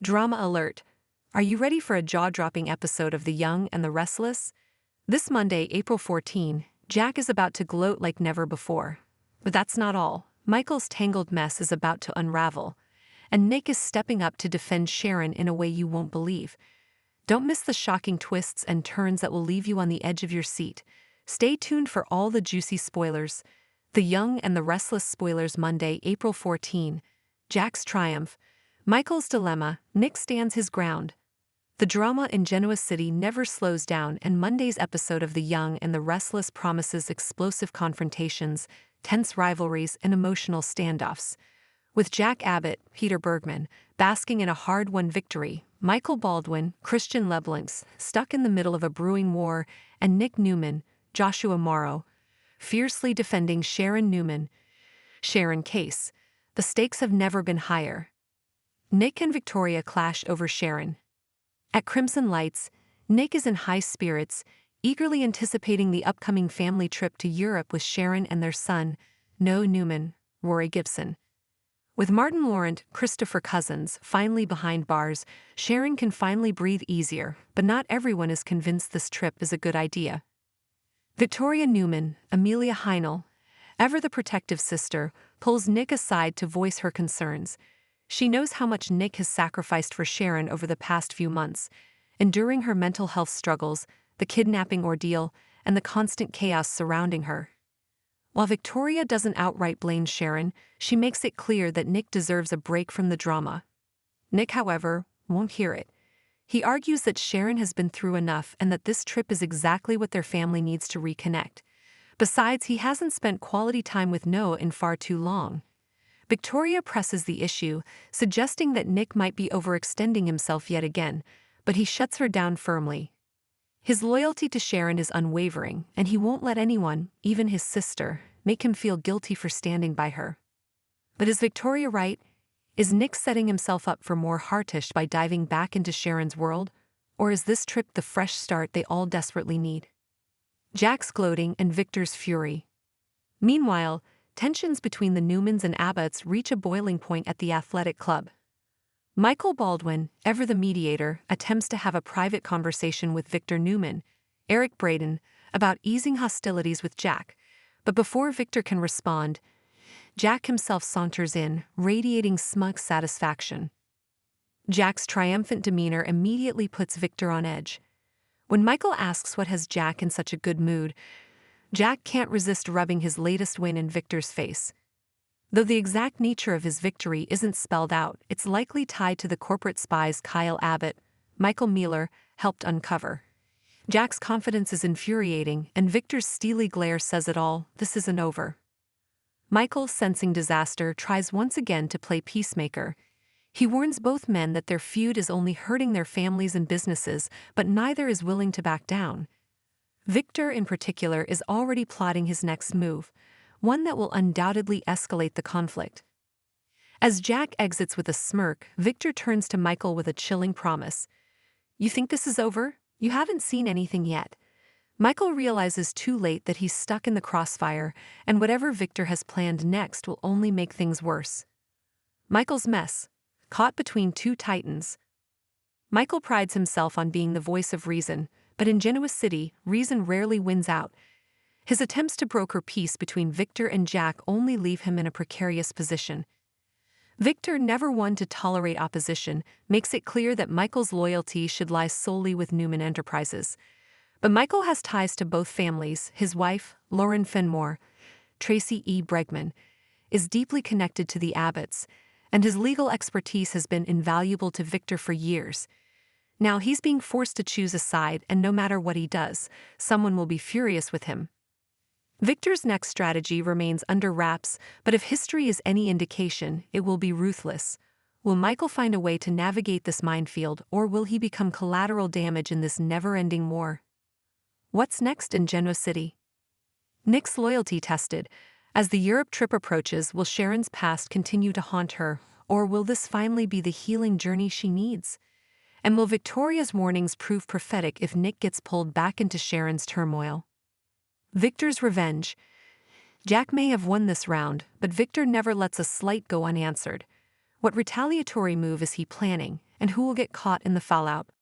Drama alert. Are you ready for a jaw-dropping episode of The Young and the Restless? This Monday, April 14, Jack is about to gloat like never before. But that's not all. Michael's tangled mess is about to unravel. And Nick is stepping up to defend Sharon in a way you won't believe. Don't miss the shocking twists and turns that will leave you on the edge of your seat. Stay tuned for all the juicy spoilers. The Young and the Restless spoilers Monday, April 14. Jack's triumph. Michael's dilemma. Nick stands his ground. The drama in Genoa City never slows down, and Monday's episode of The Young and the Restless promises explosive confrontations, tense rivalries, and emotional standoffs. With Jack Abbott, Peter Bergman, basking in a hard-won victory, Michael Baldwin, Christian Leblanc, stuck in the middle of a brewing war, and Nick Newman, Joshua Morrow, fiercely defending Sharon Newman. Sharon case. The stakes have never been higher. Nick and Victoria clash over Sharon. At Crimson Lights, Nick is in high spirits, eagerly anticipating the upcoming family trip to Europe with Sharon and their son, Noah Newman, Rory Gibson. With Martin Laurent, Christopher Cousins, finally behind bars, Sharon can finally breathe easier, but not everyone is convinced this trip is a good idea. Victoria Newman, Amelia Heinel, ever the protective sister, pulls Nick aside to voice her concerns. She knows how much Nick has sacrificed for Sharon over the past few months, enduring her mental health struggles, the kidnapping ordeal, and the constant chaos surrounding her. While Victoria doesn't outright blame Sharon, she makes it clear that Nick deserves a break from the drama. Nick, however, won't hear it. He argues that Sharon has been through enough and that this trip is exactly what their family needs to reconnect. Besides, he hasn't spent quality time with Noah in far too long. Victoria presses the issue, suggesting that Nick might be overextending himself yet again, but he shuts her down firmly. His loyalty to Sharon is unwavering, and he won't let anyone, even his sister, make him feel guilty for standing by her. But is Victoria right? Is Nick setting himself up for more heartache by diving back into Sharon's world? Or is this trip the fresh start they all desperately need? Jack's gloating and Victor's fury. Meanwhile, tensions between the Newmans and Abbotts reach a boiling point at the athletic club. Michael Baldwin, ever the mediator, attempts to have a private conversation with Victor Newman, Eric Braden, about easing hostilities with Jack, but before Victor can respond, Jack himself saunters in, radiating smug satisfaction. Jack's triumphant demeanor immediately puts Victor on edge. When Michael asks what has Jack in such a good mood, Jack can't resist rubbing his latest win in Victor's face. Though the exact nature of his victory isn't spelled out, it's likely tied to the corporate spies Kyle Abbott, Michael Mealer, helped uncover. Jack's confidence is infuriating, and Victor's steely glare says it all: this isn't over. Michael, sensing disaster, tries once again to play peacemaker. He warns both men that their feud is only hurting their families and businesses, but neither is willing to back down. Victor, in particular, is already plotting his next move, one that will undoubtedly escalate the conflict. As Jack exits with a smirk, Victor turns to Michael with a chilling promise. "You think this is over? You haven't seen anything yet." Michael realizes too late that he's stuck in the crossfire, and whatever Victor has planned next will only make things worse. Michael's mess. Caught between two titans. Michael prides himself on being the voice of reason, but in Genoa City, reason rarely wins out. His attempts to broker peace between Victor and Jack only leave him in a precarious position. Victor, never one to tolerate opposition, makes it clear that Michael's loyalty should lie solely with Newman Enterprises. But Michael has ties to both families. His wife, Lauren Fenmore, Tracy E. Bregman, is deeply connected to the Abbotts, and his legal expertise has been invaluable to Victor for years. Now he's being forced to choose a side, and no matter what he does, someone will be furious with him. Victor's next strategy remains under wraps, but if history is any indication, it will be ruthless. Will Michael find a way to navigate this minefield, or will he become collateral damage in this never-ending war? What's next in Genoa City? Nick's loyalty tested. As the Europe trip approaches, will Sharon's past continue to haunt her, or will this finally be the healing journey she needs? And will Victoria's warnings prove prophetic if Nick gets pulled back into Sharon's turmoil? Victor's revenge. Jack may have won this round, but Victor never lets a slight go unanswered. What retaliatory move is he planning, and who will get caught in the fallout.